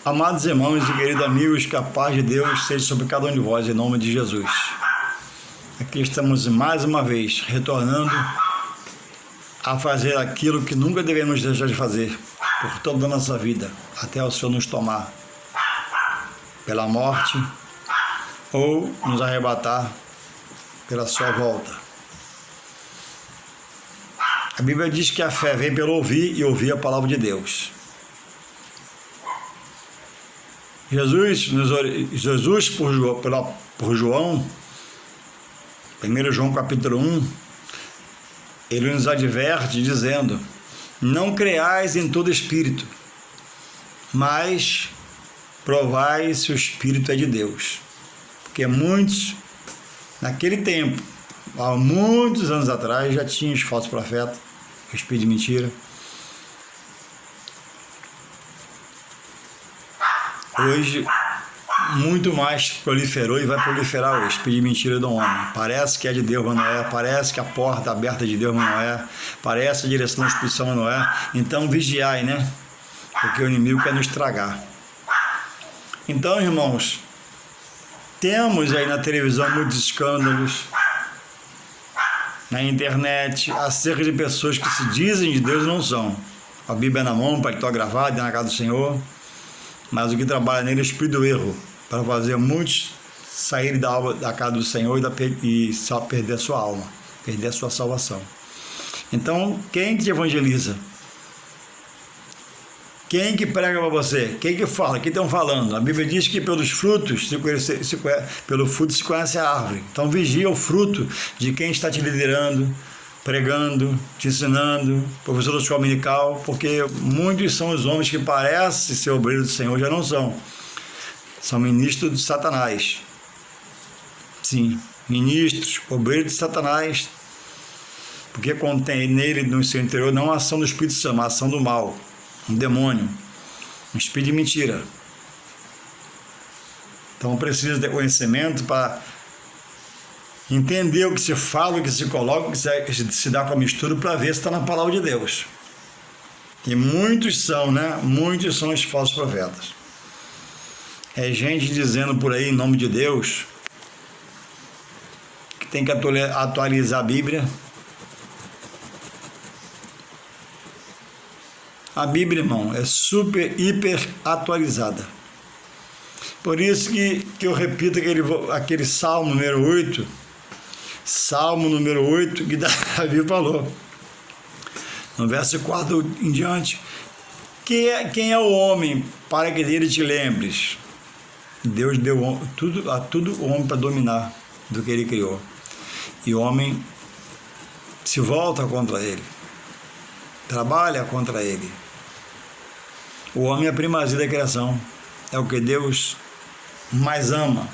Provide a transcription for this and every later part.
Amados irmãos e queridos amigos, que a paz de Deus seja sobre cada um de vós, em nome de Jesus. Aqui estamos mais uma vez retornando a fazer aquilo que nunca devemos deixar de fazer por toda a nossa vida, até o Senhor nos tomar pela morte ou nos arrebatar pela sua volta. A Bíblia diz que a fé vem pelo ouvir e ouvir a palavra de Deus. Jesus por João, 1 João capítulo 1, ele nos adverte dizendo: não creais em todo espírito, mas provai se o espírito é de Deus. Porque muitos, naquele tempo, há muitos anos atrás, já tinham os falsos profetas, o espírito de mentira. Hoje, muito mais proliferou e vai proliferar o espírito de mentira do homem. Parece que é de Deus, mas não é. Parece que a porta aberta é de Deus, mas não é. Parece a direção da Espírito Santo, mas não é. Então, vigiai, né? Porque o inimigo quer nos estragar. Então, irmãos, temos aí na televisão muitos escândalos, na internet, acerca de pessoas que se dizem de Deus e não são. A Bíblia é na mão, para que estou gravado, é na casa do Senhor. Mas o que trabalha nele é o espírito do erro, para fazer muitos saírem da casa do Senhor e só perder a sua alma, perder a sua salvação. Então, quem que te evangeliza? Quem que prega para você? Quem que fala? Quem estão falando? A Bíblia diz que pelos frutos, pelo fruto se conhece a árvore. Então, vigia o fruto de quem está te liderando, pregando, te ensinando, professor da escola dominical, porque muitos são os homens que parecem ser obreiros do Senhor, já não são. São ministros de Satanás. Sim, ministros, obreiros de Satanás, porque contém nele, no seu interior, não a ação do Espírito Santo, a ação do mal, um demônio, um espírito de mentira. Então precisa ter conhecimento para entender o que se fala, o que se coloca, o que se dá com a mistura, para ver se está na palavra de Deus. E muitos são, né? Muitos são os falsos profetas. É gente dizendo por aí, em nome de Deus, que tem que atualizar a Bíblia. A Bíblia, irmão, é super, hiper atualizada. Por isso que eu repito aquele Salmo número 8, que Davi falou, no verso 4 em diante: quem é o homem para que dele te lembres? Deus deu a todo o homem para dominar do que ele criou. E o homem se volta contra ele, trabalha contra ele. O homem é a primazia da criação, é o que Deus mais ama.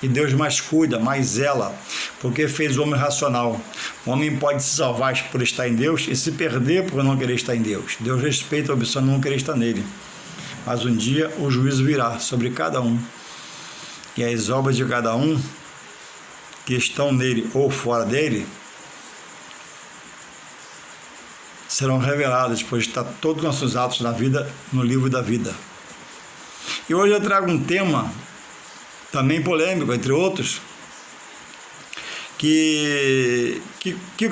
E Deus mais cuida, mais zela, porque fez o homem racional. O homem pode se salvar por estar em Deus e se perder por não querer estar em Deus. Deus respeita a opção de não querer estar nele. Mas um dia o juízo virá sobre cada um. E as obras de cada um que estão nele ou fora dele serão reveladas, pois está todos os nossos atos na vida no livro da vida. E hoje eu trago um tema também polêmico, entre outros, que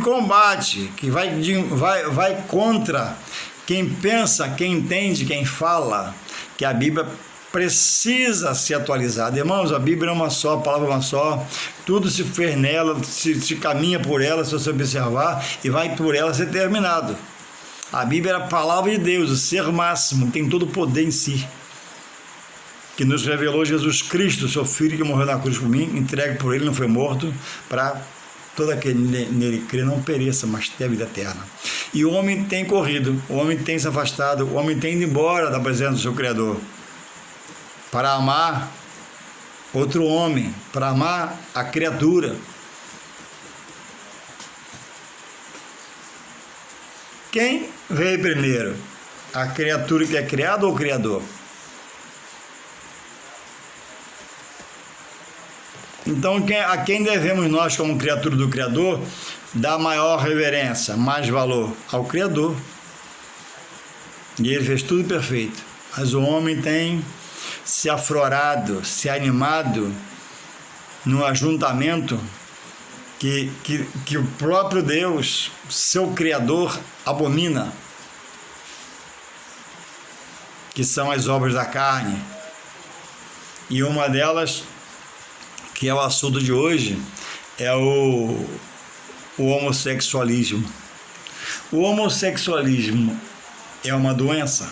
combate, que vai contra quem pensa, quem entende, quem fala que a Bíblia precisa ser atualizada. Irmãos, a Bíblia é uma só, a palavra é uma só, tudo se fez nela, se caminha por ela, se você observar, e vai por ela ser terminado. A Bíblia é a palavra de Deus, o ser máximo, tem todo o poder em si, que nos revelou Jesus Cristo, seu Filho, que morreu na cruz por mim, entregue por ele, não foi morto, para todo aquele nele crê não pereça, mas tenha vida eterna. E o homem tem corrido, o homem tem se afastado, o homem tem ido embora da presença do seu Criador, para amar outro homem, para amar a criatura. Quem veio primeiro? A criatura que é criada ou o Criador? Então, a quem devemos nós, como criatura do Criador, dar maior reverência, mais valor? Ao Criador. E ele fez tudo perfeito. Mas o homem tem se aflorado, se animado num ajuntamento que o próprio Deus, seu Criador, abomina, que são as obras da carne. E uma delas, que é o assunto de hoje, é o homossexualismo. O homossexualismo é uma doença?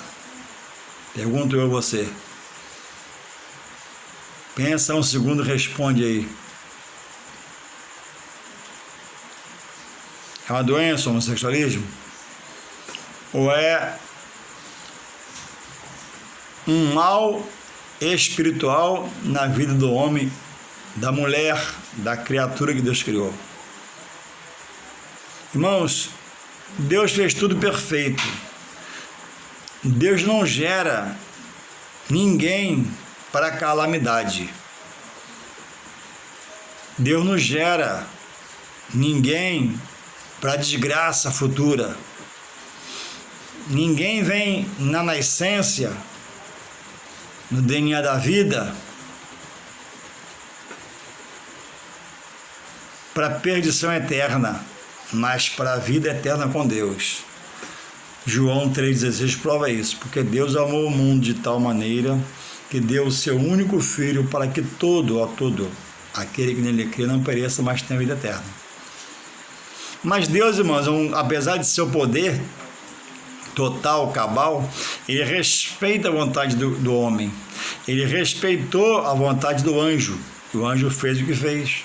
Pergunto eu a você. Pensa um segundo e responde aí. É uma doença o homossexualismo? Ou é um mal espiritual na vida do homem, da mulher, da criatura que Deus criou? Irmãos, Deus fez tudo perfeito. Deus não gera ninguém para calamidade. Deus não gera ninguém para desgraça futura. Ninguém vem na nascença, no DNA da vida, para perdição eterna, mas para a vida eterna com Deus. João 3,16 prova isso, porque Deus amou o mundo de tal maneira que deu o seu único Filho para que todo aquele que nele crê não pereça, mas tenha vida eterna. Mas Deus, irmãos, apesar de seu poder total, cabal, ele respeita a vontade do homem. Ele respeitou a vontade do anjo. E o anjo fez o que fez.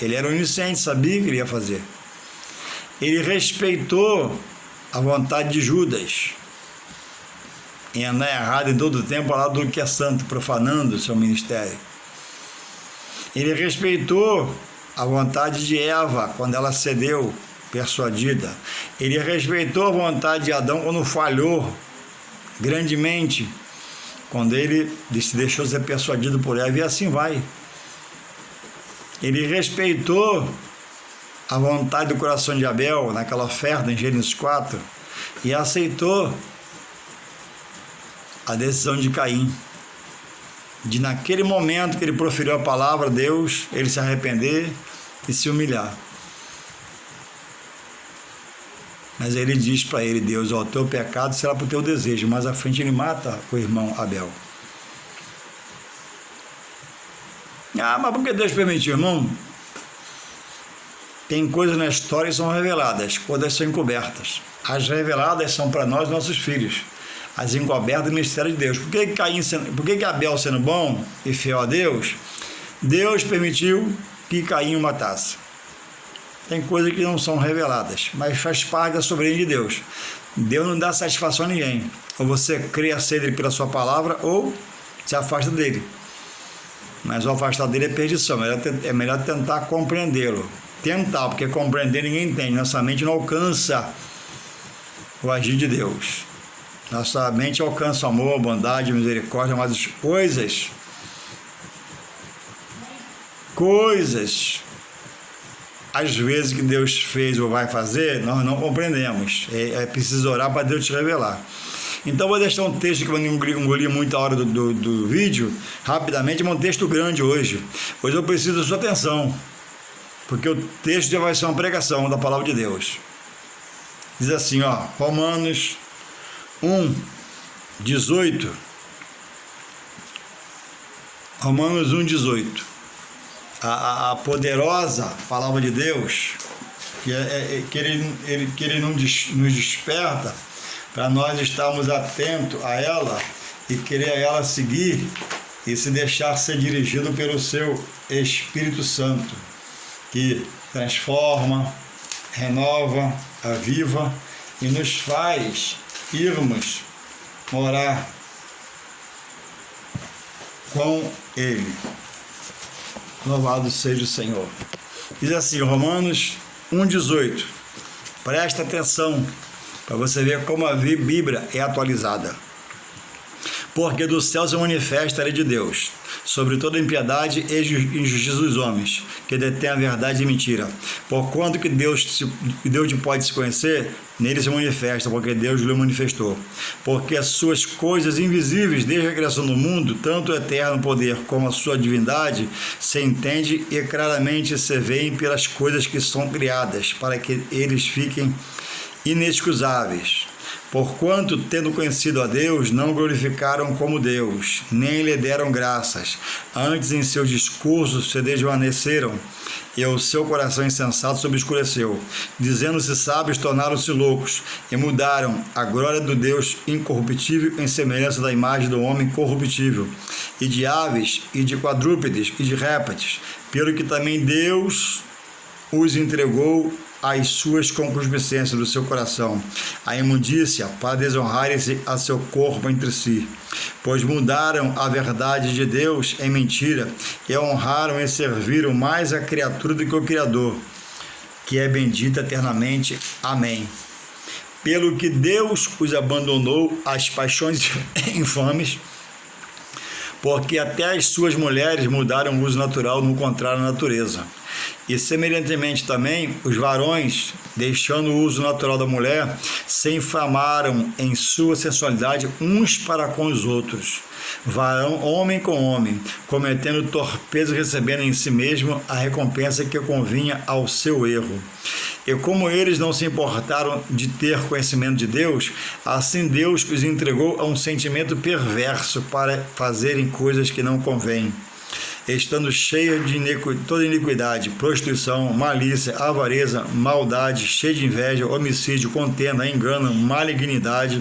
Ele era onisciente, sabia o que ele ia fazer. Ele respeitou a vontade de Judas em andar errado em todo o tempo ao lado do que é santo, profanando o seu ministério. Ele respeitou a vontade de Eva quando ela cedeu, persuadida. Ele respeitou a vontade de Adão quando falhou grandemente, quando ele se deixou ser persuadido por Eva, e assim vai. Ele respeitou a vontade do coração de Abel naquela oferta em Gênesis 4 e aceitou a decisão de Caim, de naquele momento que ele proferiu a palavra a Deus, ele se arrepender e se humilhar. Mas ele diz para ele, Deus, o teu pecado será para o teu desejo. Mais à frente ele mata o irmão Abel. Mas por que Deus permitiu, irmão? Tem coisas na história que são reveladas, coisas são encobertas. As reveladas são para nós, nossos filhos. As encobertas do mistério de Deus. Por que Abel, sendo bom e fiel a Deus, Deus permitiu que Caim o matasse? Tem coisas que não são reveladas, mas faz parte da soberania de Deus. Deus não dá satisfação a ninguém. Ou você crê, aceita ele pela sua palavra, ou se afasta dele. Mas o afastar dele é perdição. É melhor tentar compreendê-lo. Tentar, porque compreender ninguém entende. Nossa mente não alcança o agir de Deus. Nossa mente alcança o amor, a bondade, a misericórdia, mas as coisas, às vezes, que Deus fez ou vai fazer, nós não compreendemos. É preciso orar para Deus te revelar. Então, vou deixar um texto que eu não engoli muita hora do vídeo, rapidamente, mas um texto grande hoje. Hoje eu preciso da sua atenção, porque o texto já vai ser uma pregação da palavra de Deus. Diz assim, Romanos 1:18. Romanos 1:18. A poderosa palavra de Deus, que ele nos desperta para nós estarmos atentos a ela e querer a ela seguir e se deixar ser dirigido pelo seu Espírito Santo, que transforma, renova, aviva e nos faz irmos morar com Ele. Louvado seja o Senhor. Diz assim, Romanos 1:18. Presta atenção para você ver como a Bíblia é atualizada. Porque do céu se manifesta a lei de Deus, sobre toda impiedade e injustiça dos homens, que detêm a verdade e mentira. Porquanto que Deus pode se conhecer, nele se manifesta, porque Deus lhe manifestou. Porque as suas coisas invisíveis, desde a criação do mundo, tanto o eterno poder como a sua divindade, se entende e claramente se veem pelas coisas que são criadas, para que eles fiquem inexcusáveis. Porquanto, tendo conhecido a Deus, não glorificaram como Deus, nem lhe deram graças. Antes, em seus discursos, se desvaneceram, e o seu coração insensato se obscureceu. Dizendo-se sábios, tornaram-se loucos, e mudaram a glória do Deus incorruptível em semelhança da imagem do homem corruptível, e de aves, e de quadrúpedes, e de répteis, pelo que também Deus os entregou às suas concupiscências do seu coração, a imundícia, para desonrarem-se a seu corpo entre si, pois mudaram a verdade de Deus em mentira, e honraram e serviram mais a criatura do que o Criador, que é bendito eternamente. Amém. Pelo que Deus os abandonou às paixões infames, porque até as suas mulheres mudaram o uso natural no contrário à natureza. E semelhantemente também, os varões, deixando o uso natural da mulher, se inflamaram em sua sensualidade uns para com os outros, varão, homem com homem, cometendo torpeza e recebendo em si mesmo a recompensa que convinha ao seu erro. E como eles não se importaram de ter conhecimento de Deus, assim Deus os entregou a um sentimento perverso para fazerem coisas que não convêm, estando cheios de toda iniquidade, prostituição, malícia, avareza, maldade, cheio de inveja, homicídio, contenda, engano, malignidade,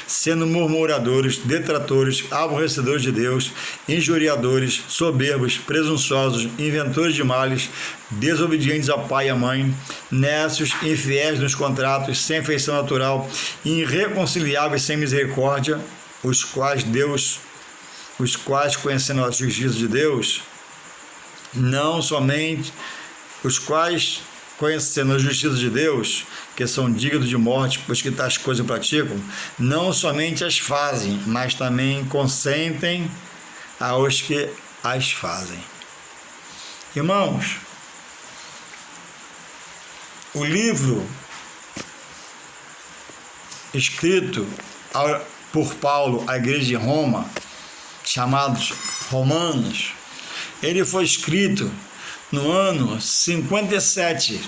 sendo murmuradores, detratores, aborrecedores de Deus, injuriadores, soberbos, presunçosos, inventores de males, desobedientes a pai e a mãe, nécios, infiéis nos contratos, sem afeição natural, irreconciliáveis, sem misericórdia, os quais, conhecendo a justiça de Deus, que são dignos de morte, pois que tais coisas praticam, não somente as fazem, mas também consentem aos que as fazem. Irmãos, o livro escrito por Paulo à igreja de Roma, chamados Romanos, ele foi escrito no ano 57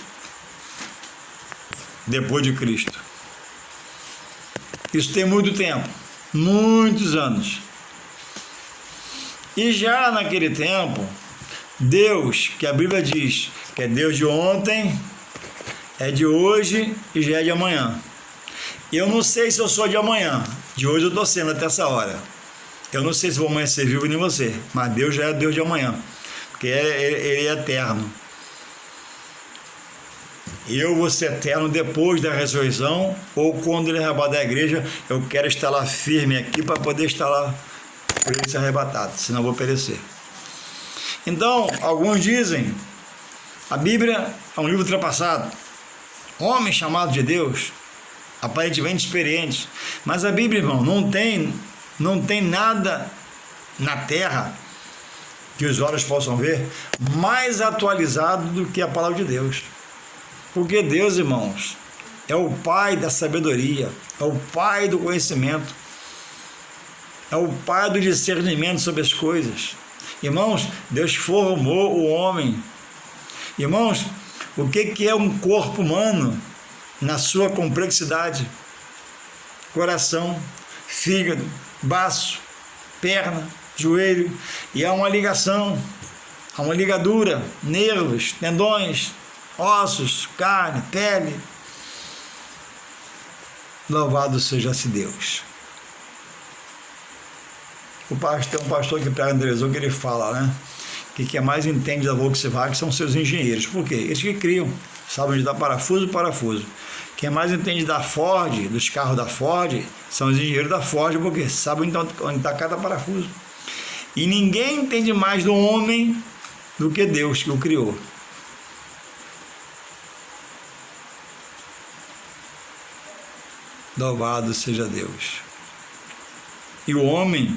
depois de Cristo. Isso tem muito tempo, muitos anos. E já naquele tempo, Deus, que a Bíblia diz que é Deus de ontem, é de hoje e já é de amanhã. Eu não sei se eu sou de amanhã, de hoje eu estou sendo até essa hora. Eu não sei se vou amanhecer vivo nem você, mas Deus já é Deus de amanhã, porque Ele é eterno. Eu vou ser eterno depois da ressurreição, ou quando Ele arrebatar da igreja, eu quero estar lá firme aqui para poder estar lá por Ele ser arrebatado, senão eu vou perecer. Então, alguns dizem, a Bíblia é um livro ultrapassado, homens chamados de Deus, aparentemente experientes, mas a Bíblia, irmão, não tem nada na terra que os olhos possam ver mais atualizado do que a palavra de Deus. Porque Deus, irmãos, é o Pai da sabedoria, é o Pai do conhecimento, é o Pai do discernimento sobre as coisas. Irmãos, Deus formou o homem. Irmãos, o que é um corpo humano na sua complexidade? Coração, fígado, baço, perna, joelho, e há uma ligação, há uma ligadura, nervos, tendões, ossos, carne, pele. Louvado seja-se Deus. Tem um pastor que prega na televisão que ele fala, né? Que quem mais entende da Volkswagen são seus engenheiros. Por quê? Eles que criam, sabem onde dá parafuso. Quem mais entende da Ford, dos carros da Ford, são os engenheiros da Ford, porque sabem onde está cada parafuso. E ninguém entende mais do homem do que Deus que o criou. Louvado seja Deus. E o homem,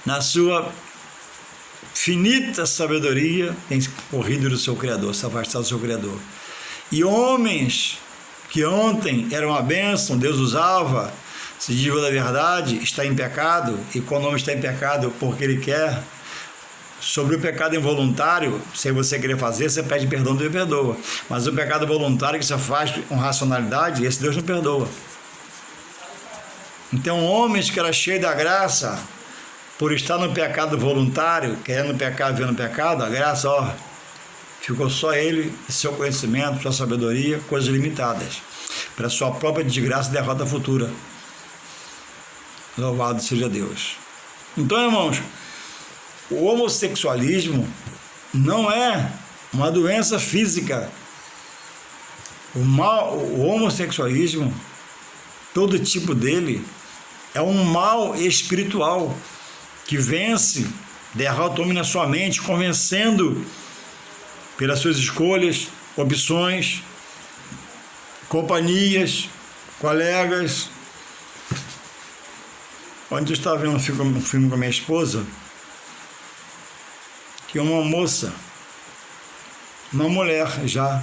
na sua finita sabedoria, tem corrido do seu Criador, se afastado do seu Criador. E homens que ontem eram uma bênção, Deus usava, se diga da verdade, está em pecado, e quando o homem está em pecado porque ele quer, sobre o pecado involuntário, sem você querer fazer, você pede perdão, Deus perdoa. Mas o pecado voluntário que você faz com racionalidade, esse Deus não perdoa. Então, homens que eram cheios da graça, por estar no pecado voluntário, querendo pecar, vendo pecado, a graça, ficou só ele e seu conhecimento, sua sabedoria, coisas limitadas, para sua própria desgraça e derrota futura. Louvado seja Deus. Então, irmãos, o homossexualismo não é uma doença física. O homossexualismo, todo tipo dele, é um mal espiritual que vence, derrota o homem na sua mente, convencendo pelas suas escolhas, opções, companhias, colegas. Ontem eu estava vendo um filme com a minha esposa, que uma moça, uma mulher já,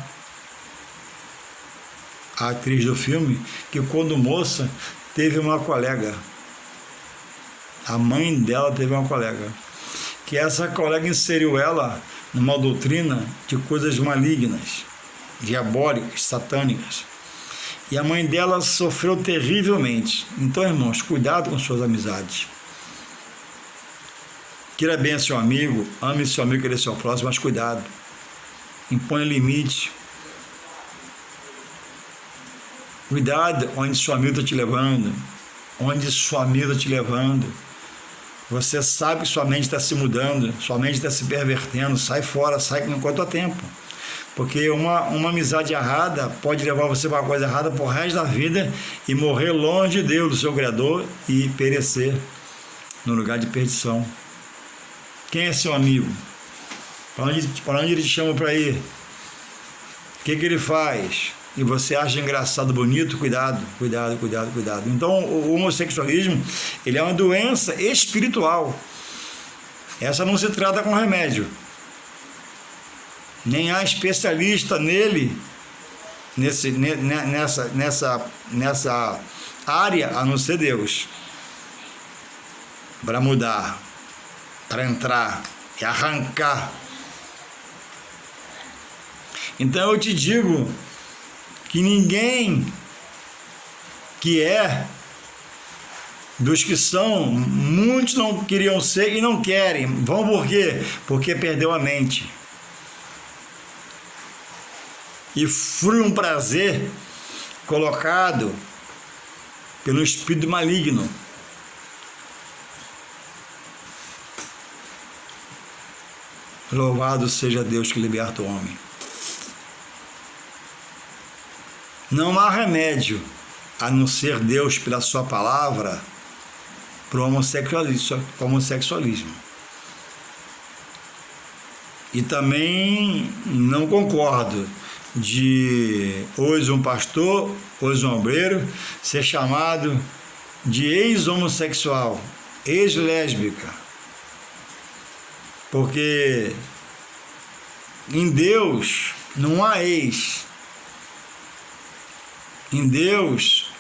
a atriz do filme, que quando moça teve uma colega, a mãe dela teve uma colega, que essa colega inseriu ela numa doutrina de coisas malignas, diabólicas, satânicas, e a mãe dela sofreu terrivelmente. Então, irmãos, cuidado com suas amizades. Queira bem a seu amigo, ame seu amigo, querer seu próximo, mas cuidado. Impõe limite. Cuidado onde seu amigo está te levando. Onde sua amiga está te levando. Você sabe que sua mente está se mudando, sua mente está se pervertendo. Sai fora, sai enquanto há tempo. Porque uma amizade errada pode levar você para uma coisa errada por resto da vida e morrer longe de Deus, do seu Criador, e perecer no lugar de perdição. Quem é seu amigo? Para onde ele te chama para ir? O que ele faz? E você acha engraçado, bonito? Cuidado, cuidado, cuidado, cuidado. Então, o homossexualismo, ele é uma doença espiritual. Essa não se trata com remédio. Nem há especialista nele, nessa área, a não ser Deus, para mudar, para entrar e arrancar. Então eu te digo que ninguém que é dos que são, muitos não queriam ser e não querem. Vão por quê? Porque perdeu a mente. E frui um prazer colocado pelo espírito maligno. Louvado seja Deus que liberta o homem. Não há remédio, a não ser Deus pela sua palavra, para o homossexualismo. E também não concordo de hoje um pastor, hoje um obreiro, ser chamado de ex-homossexual, ex-lésbica. Porque em Deus não há ex. Em Deus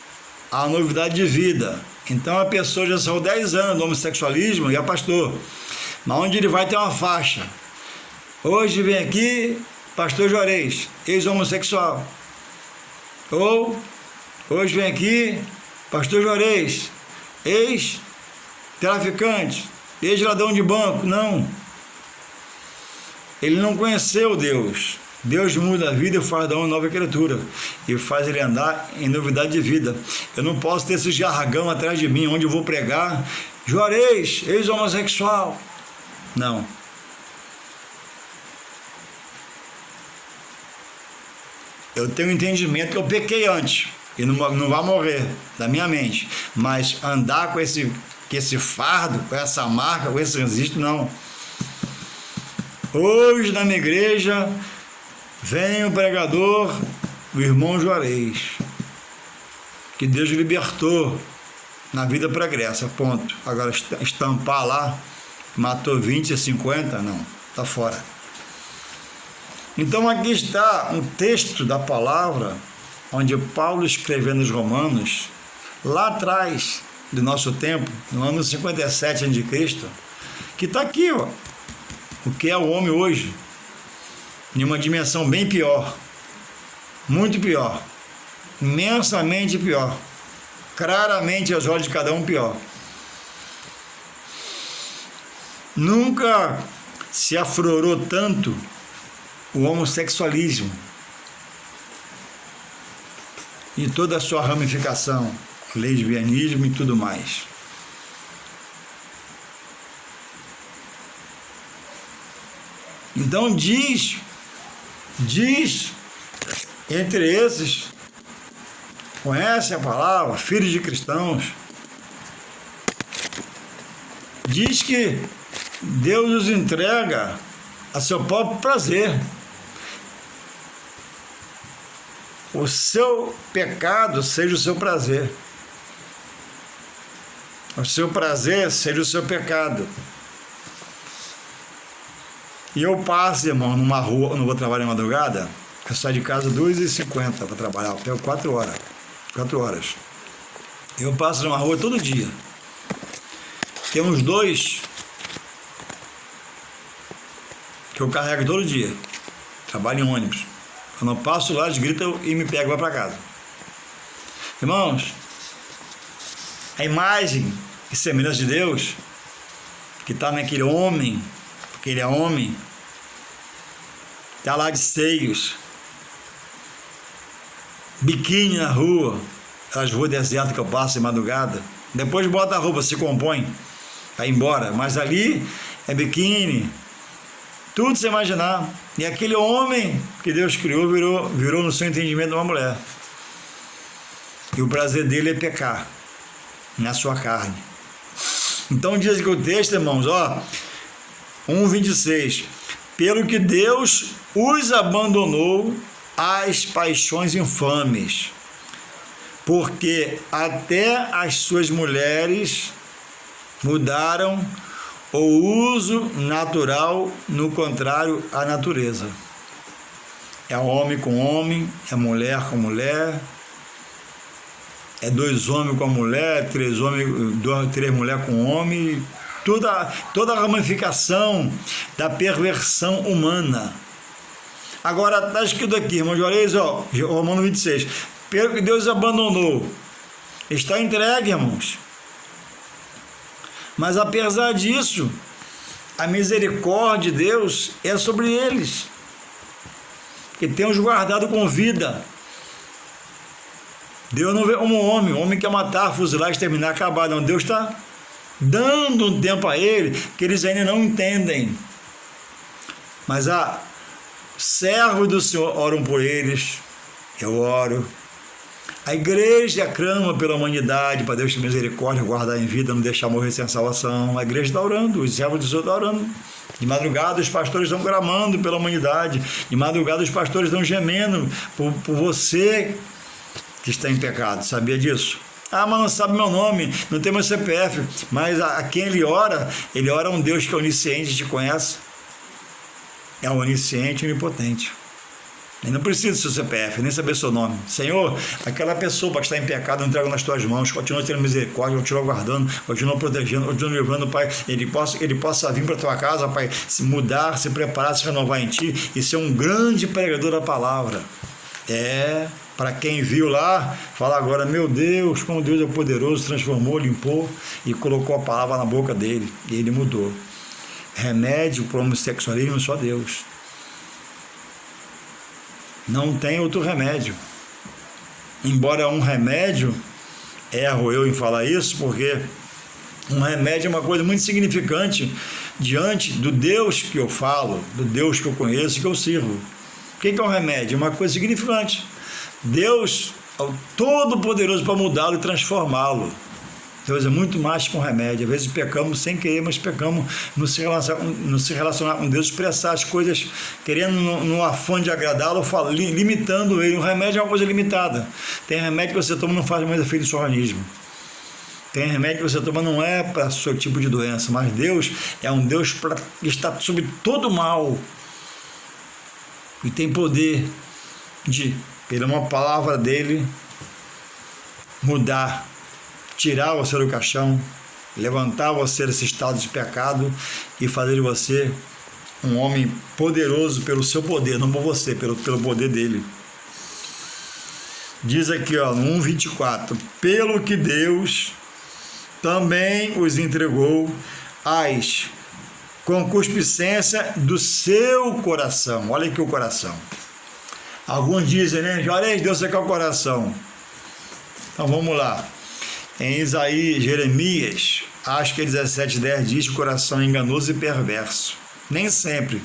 há novidade de vida. Então a pessoa já saiu 10 anos do homossexualismo e é pastor. Mas onde ele vai ter uma faixa. Hoje vem aqui pastor Juarez, ex-homossexual. Ou hoje vem aqui pastor Juarez, ex-traficante, ex-ladrão de banco. Não. Ele não conheceu Deus. Deus muda a vida e faz da uma nova criatura. E faz ele andar em novidade de vida. Eu não posso ter esse jargão atrás de mim, onde eu vou pregar. Juarez, ex-homossexual. Não. Eu tenho entendimento que eu pequei antes. E não vai morrer da minha mente. Mas andar com esse fardo, com essa marca, com esse registro, não. Hoje na minha igreja vem o pregador, o irmão Juarez, que Deus libertou na vida pregressa, ponto. Agora, estampar lá, matou 20 e 50, não, está fora. Então aqui está um texto da palavra, onde Paulo escrevendo os Romanos, lá atrás do nosso tempo, no ano 57 a.C., que está aqui, ó, o que é o homem hoje, em uma dimensão bem pior, muito pior, imensamente pior, claramente aos olhos de cada um pior. Nunca se aflorou tanto o homossexualismo e toda a sua ramificação, lesbianismo e tudo mais. Então diz entre esses, conhece a palavra, filhos de cristãos, diz que Deus os entrega a seu próprio prazer. O seu pecado seja o seu prazer. O seu prazer seja o seu pecado. E eu passo, irmão, numa rua, não vou trabalhar de madrugada, eu saio de casa 2h50 para trabalhar, eu pego 4 horas. 4 horas. Eu passo numa rua todo dia. Tem uns 2 que eu carrego todo dia. Trabalho em ônibus. Quando eu passo lá, eles gritam e me pegam e vão para casa. Irmãos, a imagem e semelhança de Deus, que está naquele homem, porque ele é homem, está lá de seios, biquíni na rua, aquelas ruas desertas que eu passo de madrugada, depois bota a roupa, se compõe, vai embora, mas ali é biquíni, tudo sem imaginar. E aquele homem que Deus criou virou no seu entendimento uma mulher. E o prazer dele é pecar na sua carne. Então diz que o texto, irmãos, ó, 1:26, pelo que Deus os abandonou às paixões infames, porque até as suas mulheres mudaram o uso natural, no contrário à natureza. É homem com homem, é mulher com mulher, é 2 homens com a mulher, 3 mulheres com homem, toda a ramificação da perversão humana. Agora está escrito aqui, irmãos, olha isso, ó, Romano 26, pelo que Deus abandonou, está entregue, irmãos. Mas apesar disso, a misericórdia de Deus é sobre eles, que tem os guardado com vida. Deus não vê como o homem quer matar, fuzilar, exterminar, acabar, não. Deus está dando um tempo a ele que eles ainda não entendem. Mas servos do Senhor oram por eles, eu oro. A igreja clama pela humanidade, para Deus ter misericórdia, guardar em vida, não deixar morrer sem salvação. A igreja está orando, os servos do Senhor estão orando. De madrugada os pastores estão clamando pela humanidade. De madrugada os pastores estão gemendo por você que está em pecado. Sabia disso? Ah, mas não sabe meu nome, não tem meu CPF. Mas a quem ele ora a um Deus que é onisciente, te conhece. É onisciente e onipotente. Ele não precisa do seu CPF, nem saber seu nome. Senhor, aquela pessoa que está em pecado, eu entrego nas tuas mãos, continua tendo misericórdia, continua guardando, continua protegendo, continua livrando, Pai. Ele possa vir para a tua casa, Pai, se mudar, se preparar, se renovar em ti e ser um grande pregador da palavra. Para quem viu lá, fala agora, meu Deus, como Deus é poderoso, transformou, limpou e colocou a palavra na boca dele. E ele mudou. Remédio para o homossexualismo só Deus. Não tem outro remédio. Embora um remédio, erro eu em falar isso, porque um remédio é uma coisa muito significante diante do Deus que eu falo, do Deus que eu conheço e que eu sirvo. O que é um remédio? É uma coisa significante. Deus é o todo-poderoso para mudá-lo e transformá-lo. Deus é muito mais que um remédio. Às vezes pecamos sem querer, mas pecamos no se relacionar com Deus, expressar as coisas querendo no afã de agradá-lo, limitando ele. Um remédio é uma coisa limitada. Tem remédio que você toma e não faz mais efeito no seu organismo. Tem remédio que você toma não é para seu tipo de doença, mas Deus é um Deus que está sobre todo mal e tem poder de, pela uma palavra dele, mudar, tirar você do caixão, levantar você desse estado de pecado e fazer de você um homem poderoso pelo seu poder, não por você, pelo poder dele. Diz aqui, ó, no 1:24, pelo que Deus também os entregou às concupiscência do seu coração. Olha aqui o coração. Alguns dizem, né? Olha, Deus quer o coração. Então vamos lá. Em Isaías, Jeremias, acho que 17:10 diz que o coração é enganoso e perverso. Nem sempre.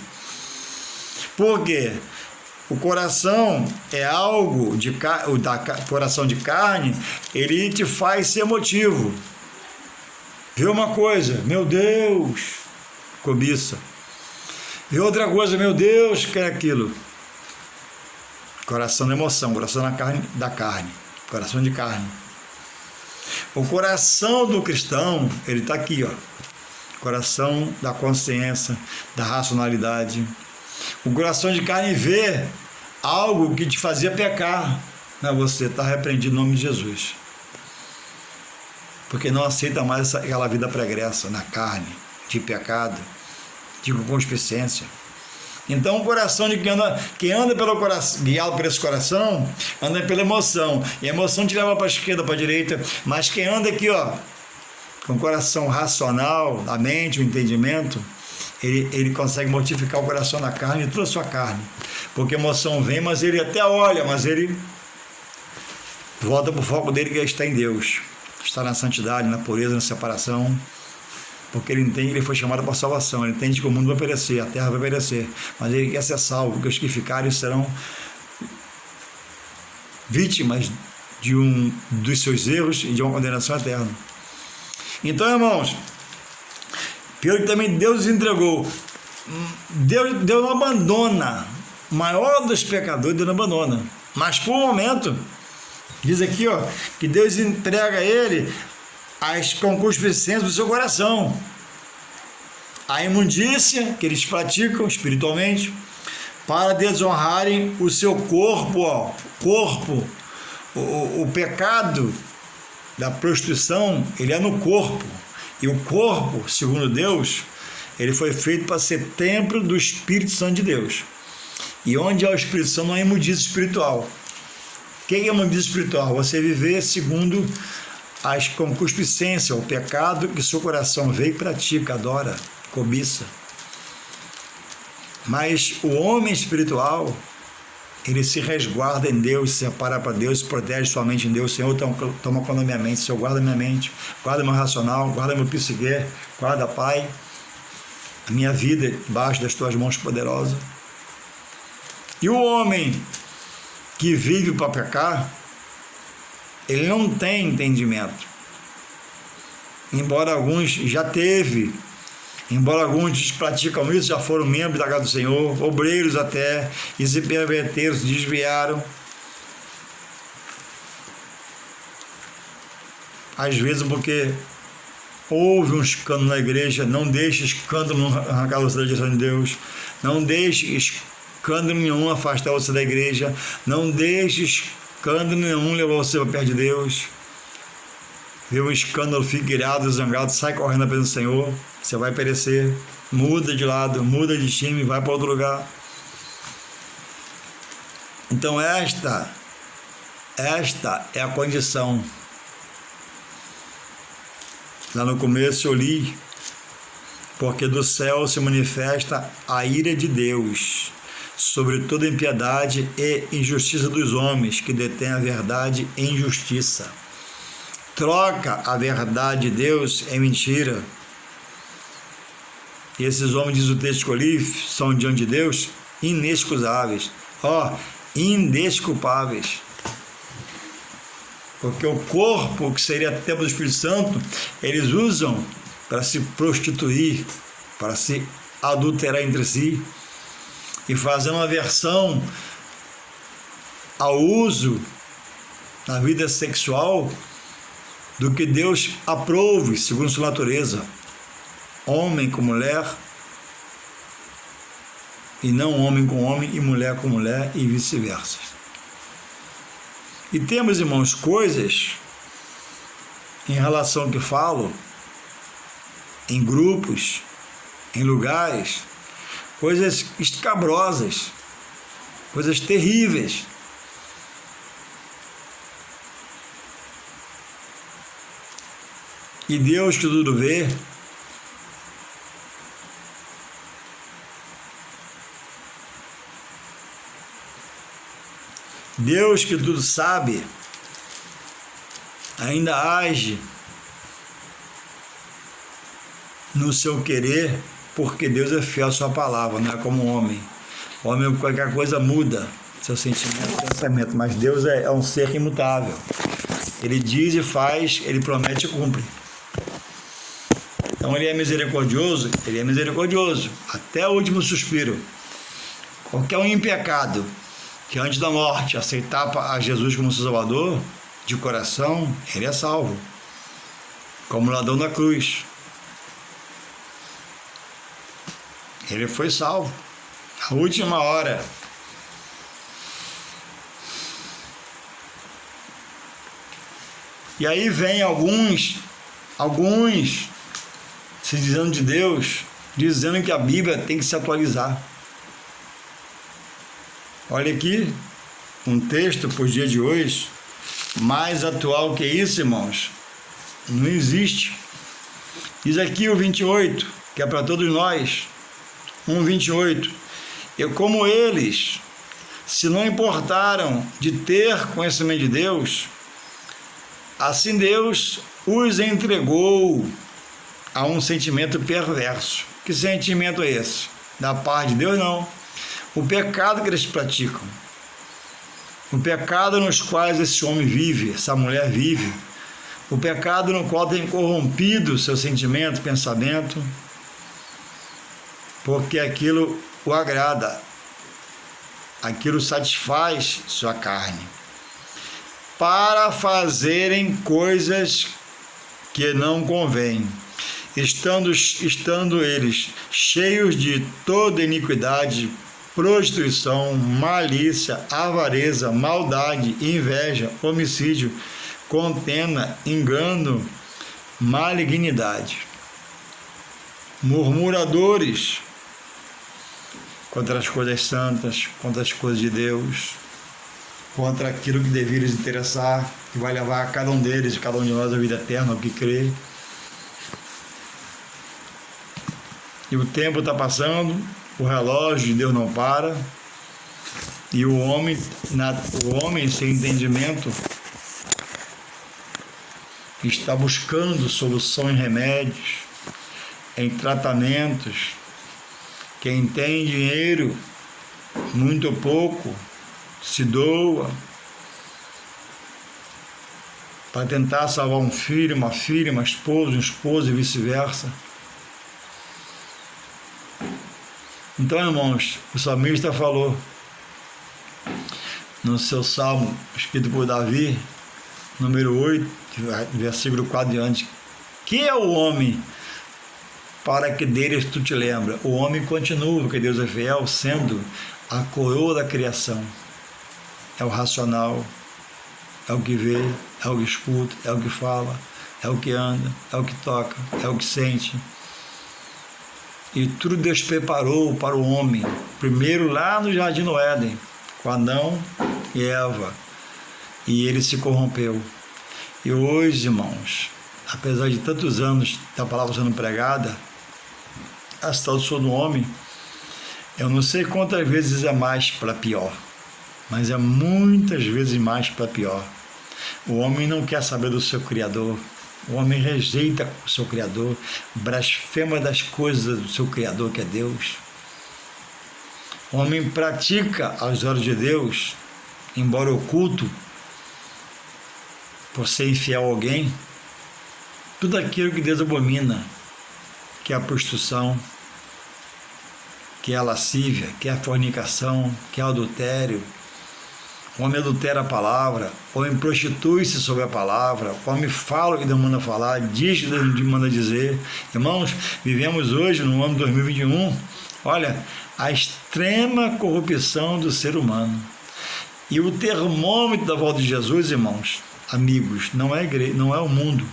Por quê? O coração é algo coração de carne, ele te faz ser emotivo. Vê uma coisa, meu Deus, cobiça. Vê outra coisa, meu Deus, quer aquilo. Coração da emoção, coração da carne, coração de carne. O coração do cristão, ele está aqui, ó. Coração da consciência, da racionalidade. O coração de carne vê algo que te fazia pecar, mas você está repreendido no nome de Jesus. Porque não aceita mais aquela vida pregressa na carne, de pecado, de concupiscência. Então o coração de quem anda pelo coração, guiado por esse coração, anda pela emoção. E a emoção te leva para a esquerda, para a direita. Mas quem anda aqui, ó, com o coração racional, a mente, o entendimento, ele consegue mortificar o coração na carne e toda a sua carne. Porque a emoção vem, mas ele até olha, mas ele volta para o foco dele, que está em Deus. Está na santidade, na pureza, na separação. Porque ele entende que ele foi chamado para a salvação. Ele entende que o mundo vai perecer, a terra vai perecer. Mas ele quer ser salvo, porque os que ficarem serão vítimas dos seus erros e de uma condenação eterna. Então, irmãos, pelo que também Deus entregou, Deus não abandona. O maior dos pecadores, Deus não abandona. Mas por um momento, diz aqui, ó, que Deus entrega a ele as concupiscências do seu coração, a imundícia que eles praticam espiritualmente, para desonrarem o seu corpo, ó, o pecado da prostituição, ele é no corpo, e o corpo, segundo Deus, ele foi feito para ser templo do Espírito Santo de Deus, e onde há o Espírito Santo não há imundícia espiritual. O que é imundícia espiritual? Você viver segundo as concupiscências, o pecado que seu coração vê e pratica, adora, cobiça. Mas o homem espiritual, ele se resguarda em Deus, se separa para Deus, se protege sua mente em Deus. Senhor, toma conta da minha mente, Senhor, guarda minha mente, guarda meu racional, guarda meu psique, guarda, Pai, a minha vida debaixo das tuas mãos poderosas. E o homem que vive para pecar, ele não tem entendimento. Embora alguns já teve, embora alguns praticam isso, já foram membros da casa do Senhor, obreiros até, e se perverteram, se desviaram. Às vezes porque houve um escândalo na igreja. Não deixe escândalo arrancar você da direção de Deus. Não deixe escândalo nenhum afastar você da igreja. Não deixe escândalo nenhum levar você para perto de Deus. Vê um escândalo, fica irado, zangado, sai correndo da presença do Senhor. Você vai perecer. Muda de lado, muda de time, vai para outro lugar. Então esta é a condição. Lá no começo eu li, porque do céu se manifesta a ira de Deus sobre toda impiedade e injustiça dos homens que detêm a verdade em injustiça. Troca a verdade de Deus em mentira. E esses homens, diz o texto que eu li, são diante de Deus inexcusáveis. Indesculpáveis. Porque o corpo, que seria templo do Espírito Santo, eles usam para se prostituir, para se adulterar entre si, e fazer uma aversão ao uso na vida sexual do que Deus aprouve, segundo sua natureza, homem com mulher, e não homem com homem e mulher com mulher, e vice-versa. E temos, irmãos, coisas em relação ao que falo, em grupos, em lugares, coisas escabrosas, coisas terríveis. E Deus que tudo vê, Deus que tudo sabe, ainda age no seu querer, porque Deus é fiel à sua palavra, não é como um homem. O homem, qualquer coisa muda seu sentimento, pensamento, mas Deus é um ser imutável. Ele diz e faz, ele promete e cumpre. Então ele é misericordioso, até o último suspiro. Qualquer um em pecado que antes da morte aceitar a Jesus como seu Salvador, de coração, ele é salvo. Como o ladrão da cruz. Ele foi salvo. A última hora. E aí vem alguns se dizendo de Deus, dizendo que a Bíblia tem que se atualizar. Olha aqui, um texto para o dia de hoje, mais atual que isso, irmãos, não existe. Diz aqui o 28, que é para todos nós, 1:28. E como eles se não importaram de ter conhecimento de Deus, assim Deus os entregou a um sentimento perverso. Que sentimento é esse? Da parte de Deus, não. O pecado que eles praticam, o pecado nos quais esse homem vive, essa mulher vive, o pecado no qual tem corrompido seu sentimento, pensamento, porque aquilo o agrada, aquilo satisfaz sua carne, para fazerem coisas que não convêm, estando eles cheios de toda iniquidade, prostituição, malícia, avareza, maldade, inveja, homicídio, contenda, engano, malignidade, murmuradores contra as coisas santas, contra as coisas de Deus, contra aquilo que deveria lhes interessar, que vai levar a cada um deles, cada um de nós, a vida eterna, o que crê. E o tempo está passando, o relógio de Deus não para, e o homem sem entendimento está buscando solução em remédios, em tratamentos. Quem tem dinheiro, muito ou pouco, se doa para tentar salvar um filho, uma filha, uma esposa, um esposo e vice-versa. Então, irmãos, o salmista falou no seu salmo, escrito por Davi, número 8, versículo 4 diante: que é o homem para que deles tu te lembra? O homem continua, porque Deus é fiel, sendo a coroa da criação. É o racional, é o que vê, é o que escuta, é o que fala, é o que anda, é o que toca, é o que sente. E tudo Deus preparou para o homem, primeiro lá no Jardim do Éden, com Adão e Eva, e ele se corrompeu. E hoje, irmãos, apesar de tantos anos da palavra sendo pregada, a situação do homem, eu não sei quantas vezes é mais para pior, mas é muitas vezes mais para pior. O homem não quer saber do seu Criador. O homem rejeita o seu Criador, blasfema das coisas do seu Criador, que é Deus. O homem pratica aos olhos de Deus, embora oculto, por ser infiel a alguém, tudo aquilo que Deus abomina, que é a prostituição, que é a lascívia, que é a fornicação, que é o adultério, o homem adultera a palavra, o homem prostitui-se sobre a palavra, o homem fala o que Deus manda falar, diz o que Deus manda dizer. Irmãos, vivemos hoje, no ano 2021, olha, a extrema corrupção do ser humano. E o termômetro da volta de Jesus, irmãos, amigos, não é não é o mundo.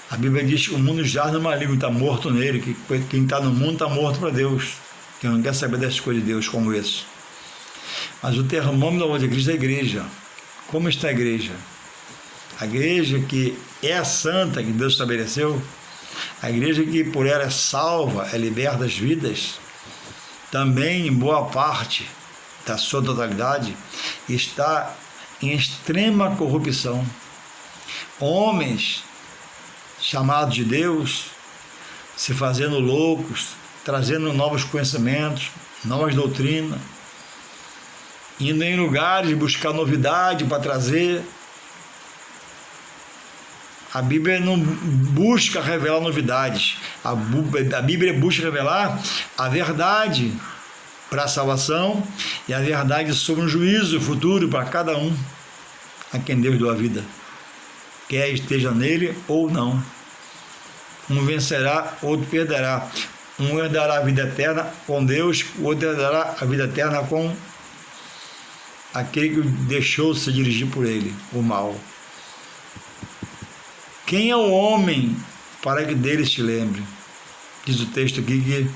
A Bíblia diz que o mundo jaz no maligno, está morto nele, que quem está no mundo está morto para Deus, que não quer saber das coisas de Deus como esse. Mas o termômetro da volta de Cristo é a igreja. Como está a igreja? A igreja que é a santa que Deus estabeleceu, a igreja que por ela é salva, é liberta das vidas, também em boa parte da sua totalidade, está em extrema corrupção. Homens chamados de Deus, se fazendo loucos, trazendo novos conhecimentos, novas doutrinas, indo em lugares buscar novidade para trazer. A Bíblia não busca revelar novidades, a Bíblia busca revelar a verdade para a salvação e a verdade sobre um juízo futuro para cada um a quem Deus deu a vida, quer esteja nele ou não. Um vencerá, outro perderá. Um herdará a vida eterna com Deus, o outro herdará a vida eterna com aquele que deixou se dirigir por ele, o mal. Quem é o homem para que dele se lembre? Diz o texto aqui que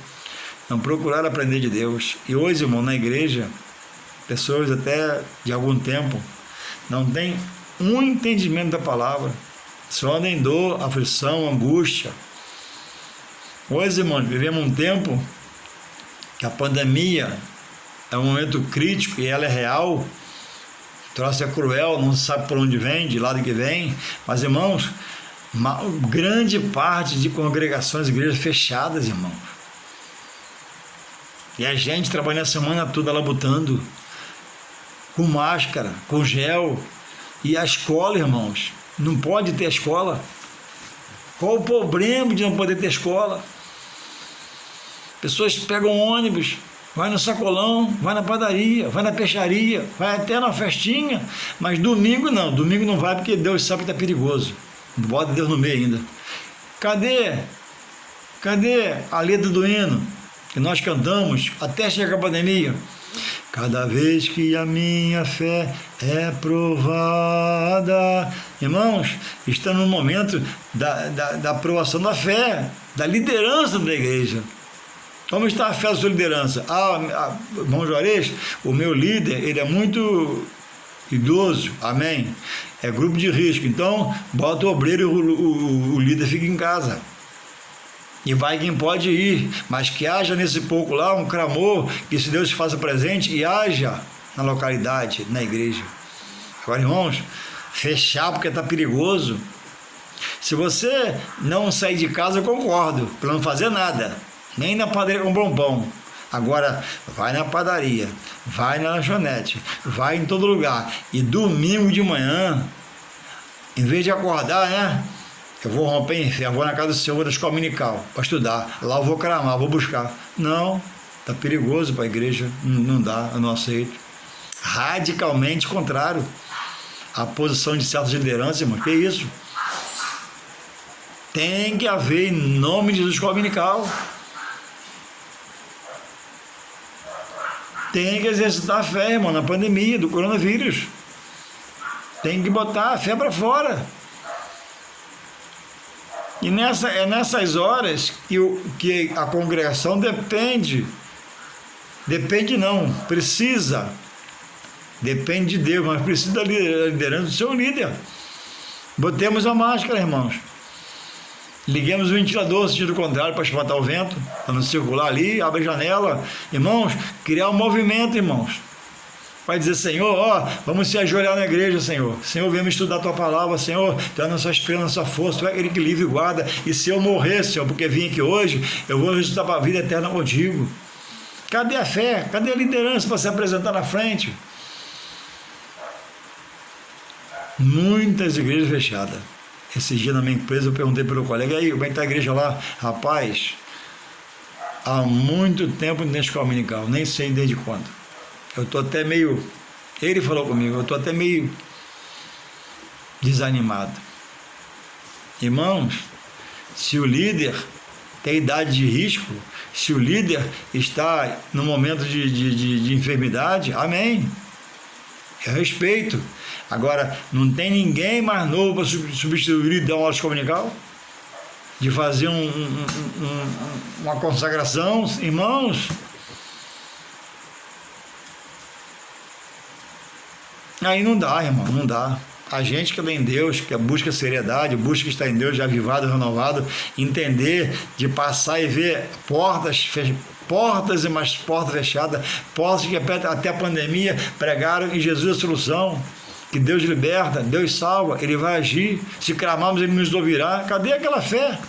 não procuraram aprender de Deus. E hoje, irmão, na igreja, pessoas até de algum tempo não têm um entendimento da palavra, só andam em dor, aflição, angústia. Hoje, irmão, vivemos um tempo que a pandemia é um momento crítico e ela é real. O troço é cruel, não se sabe por onde vem, de lado que vem. Mas, irmãos, grande parte de congregações, igrejas fechadas, irmãos. E a gente trabalhando a semana toda labutando, com máscara, com gel. E a escola, irmãos, não pode ter escola. Qual o problema de não poder ter escola? Pessoas pegam ônibus, vai no sacolão, vai na padaria, vai na peixaria, vai até na festinha, mas domingo não vai porque Deus sabe que está perigoso. Bota Deus no meio ainda. Cadê a letra do hino que nós cantamos até chegar a pandemia? Cada vez que a minha fé é provada. Irmãos, estamos no momento da aprovação da fé, da liderança da igreja. Como está a fé da sua liderança? Irmão Juarez, o meu líder, ele é muito idoso, amém? É grupo de risco, então bota o obreiro e o líder fica em casa. E vai quem pode ir, mas que haja nesse pouco lá um clamor, que se Deus se faça presente e haja na localidade, na igreja. Agora, irmãos, fechar porque está perigoso. Se você não sair de casa, eu concordo, para não fazer nada, nem na padaria comprar um pão. Agora, vai na padaria, vai na lanchonete, vai em todo lugar. E domingo de manhã, em vez de acordar, né? Eu vou romper em fé, vou na casa do Senhor da escola dominical para estudar. Lá eu vou clamar, vou buscar. Não, está perigoso para a igreja, não dá, eu não aceito. Radicalmente contrário à posição de certas lideranças, irmão. Que isso? Tem que haver, em nome de Jesus, escola dominical. Tem que exercitar a fé, irmão, na pandemia do coronavírus. Tem que botar a fé para fora. E nessas horas que a congregação depende de Deus, mas precisa da liderança do seu líder. Botemos a máscara, irmãos. Liguemos o ventilador, sentido contrário, para espantar o vento, para não circular ali, abre a janela. Irmãos, criar um movimento, irmãos. Vai dizer, Senhor, vamos se ajoelhar na igreja, Senhor. Senhor, venha esstudar a tua palavra, Senhor. Tu é a nossa esperança, a nossa força, tu é aquele que livre e guarda. E se eu morrer, Senhor, porque vim aqui hoje, eu vou ressuscitar para a vida eterna contigo. Cadê a fé? Cadê a liderança para se apresentar na frente? Muitas igrejas fechadas. Esse dia na minha empresa eu perguntei para o colega, e aí, como é que está a igreja lá? Rapaz, há muito tempo não tem escola dominical, nem sei desde quando. Eu estou até meio Ele falou comigo, eu estou até meio desanimado. Irmãos, se o líder tem idade de risco, se o líder está no momento de enfermidade, amém. Eu respeito. Agora, não tem ninguém mais novo para substituir o líder da aula dominical? De fazer uma consagração, irmãos? Aí não dá, irmão, não dá. A gente que é em Deus, que busca seriedade, busca estar em Deus, já avivado, renovado, entender de passar e ver portas e mais portas fechadas, portas que até a pandemia pregaram em Jesus a solução, que Deus liberta, Deus salva, Ele vai agir, se clamarmos Ele nos ouvirá. Cadê aquela fé?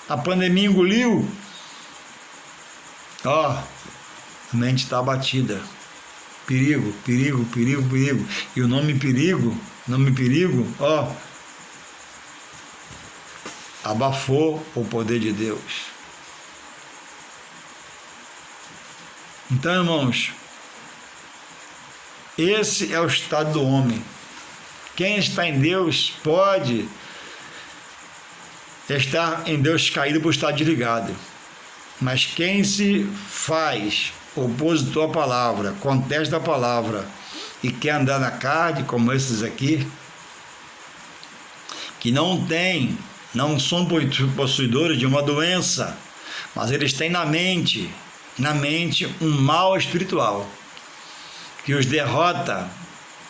A pandemia engoliu. Ó, a mente está abatida. Perigo, perigo, perigo, perigo. E o nome perigo, ó, abafou o poder de Deus. Então, irmãos, esse é o estado do homem. Quem está em Deus pode estar em Deus caído por estar desligado. Mas quem se faz opositor à palavra, contesta a palavra e quer andar na carne, como esses aqui, que não são possuidores de uma doença, mas eles têm na mente um mal espiritual, que os derrota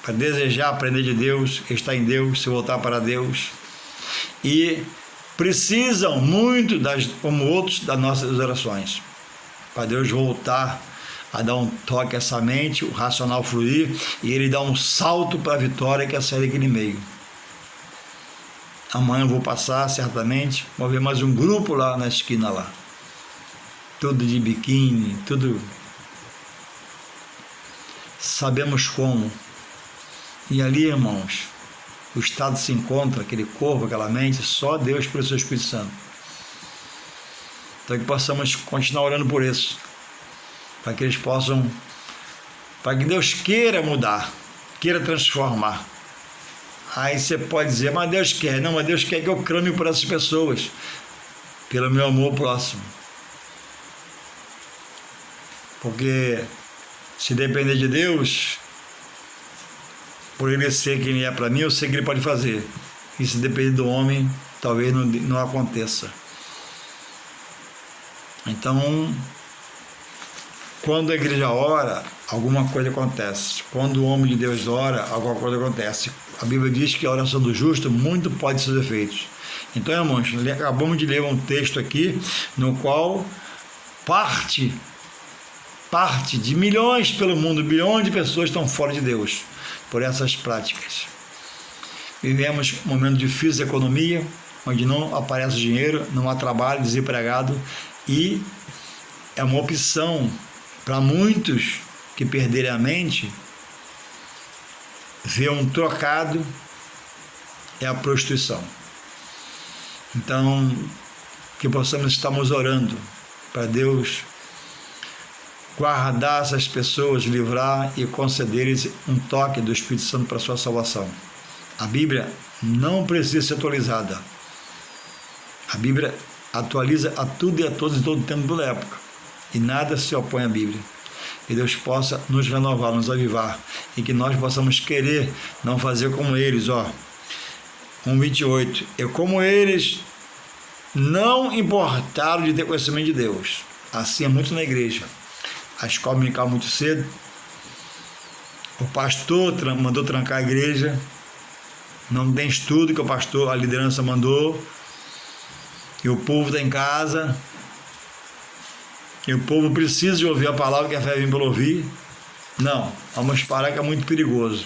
para desejar aprender de Deus, estar em Deus, se voltar para Deus, e precisam muito, como outros, das nossas orações, para Deus voltar a dar um toque a essa mente, o racional fluir, e Ele dá um salto para a vitória que é sair daquele meio. Amanhã eu vou passar, certamente, vou ver mais um grupo lá na esquina lá, tudo de biquíni, tudo, sabemos como, e ali, irmãos, o estado se encontra, aquele corpo, aquela mente, só Deus pelo seu Espírito Santo. Então que possamos continuar orando por isso, para que eles possam, para que Deus queira mudar, queira transformar. Aí você pode dizer, mas Deus quer. Não, mas Deus quer que eu clame por essas pessoas, pelo meu amor próximo. Porque se depender de Deus, por Ele ser quem Ele é para mim, eu sei que Ele pode fazer. E se depender do homem, talvez não aconteça. Então, quando a igreja ora, alguma coisa acontece. Quando o homem de Deus ora, alguma coisa acontece. A Bíblia diz que a oração do justo muito pode ser efeitos. Então, irmãos, acabamos de ler um texto aqui, no qual parte de milhões pelo mundo, bilhões de pessoas estão fora de Deus, por essas práticas. Vivemos um momento difícil da economia, onde não aparece dinheiro, não há trabalho, desempregado, e é uma opção para muitos que perderem a mente, ver um trocado é a prostituição. Então, que possamos estarmos orando para Deus guardar essas pessoas, livrar e conceder-lhes um toque do Espírito Santo para a sua salvação. A Bíblia não precisa ser atualizada. A Bíblia atualiza a tudo e a todos em todo tempo, toda época. E nada se opõe à Bíblia. Que Deus possa nos renovar, nos avivar, e que nós possamos querer não fazer como eles, 1:28. Eu como eles não importaram de ter conhecimento de Deus. Assim é muito na igreja. A escola dominical muito cedo, o pastor mandou trancar a igreja, não tem estudo que o pastor, a liderança mandou, e o povo está em casa, e o povo precisa de ouvir a palavra, que a fé vem pelo ouvir. Não, vamos parar, que é muito perigoso.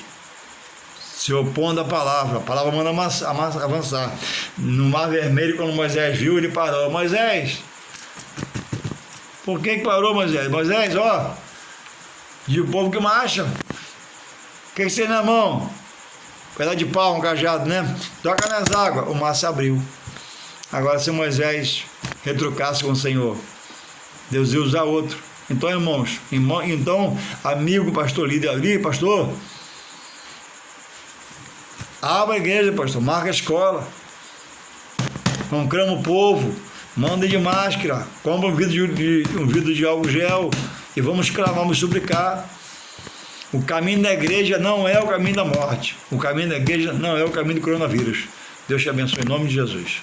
Se opondo à palavra, a palavra manda avançar. No Mar Vermelho, quando Moisés viu, ele parou. Moisés, por que parou, Moisés? Moisés, de o povo que marcha. O que você tem na mão? Pedaço de pau, um cajado, né? Toca nas águas. O mar se abriu. Agora, se Moisés retrucasse com o Senhor, Deus ia usar outro. Então, irmãos, então, amigo, pastor, líder ali, pastor, Abra a igreja, pastor, marca a escola. Conclama o povo, manda de máscara, compra um vidro de álcool gel e vamos clamar, vamos suplicar. O caminho da igreja não é o caminho da morte. O caminho da igreja não é o caminho do coronavírus. Deus te abençoe em nome de Jesus.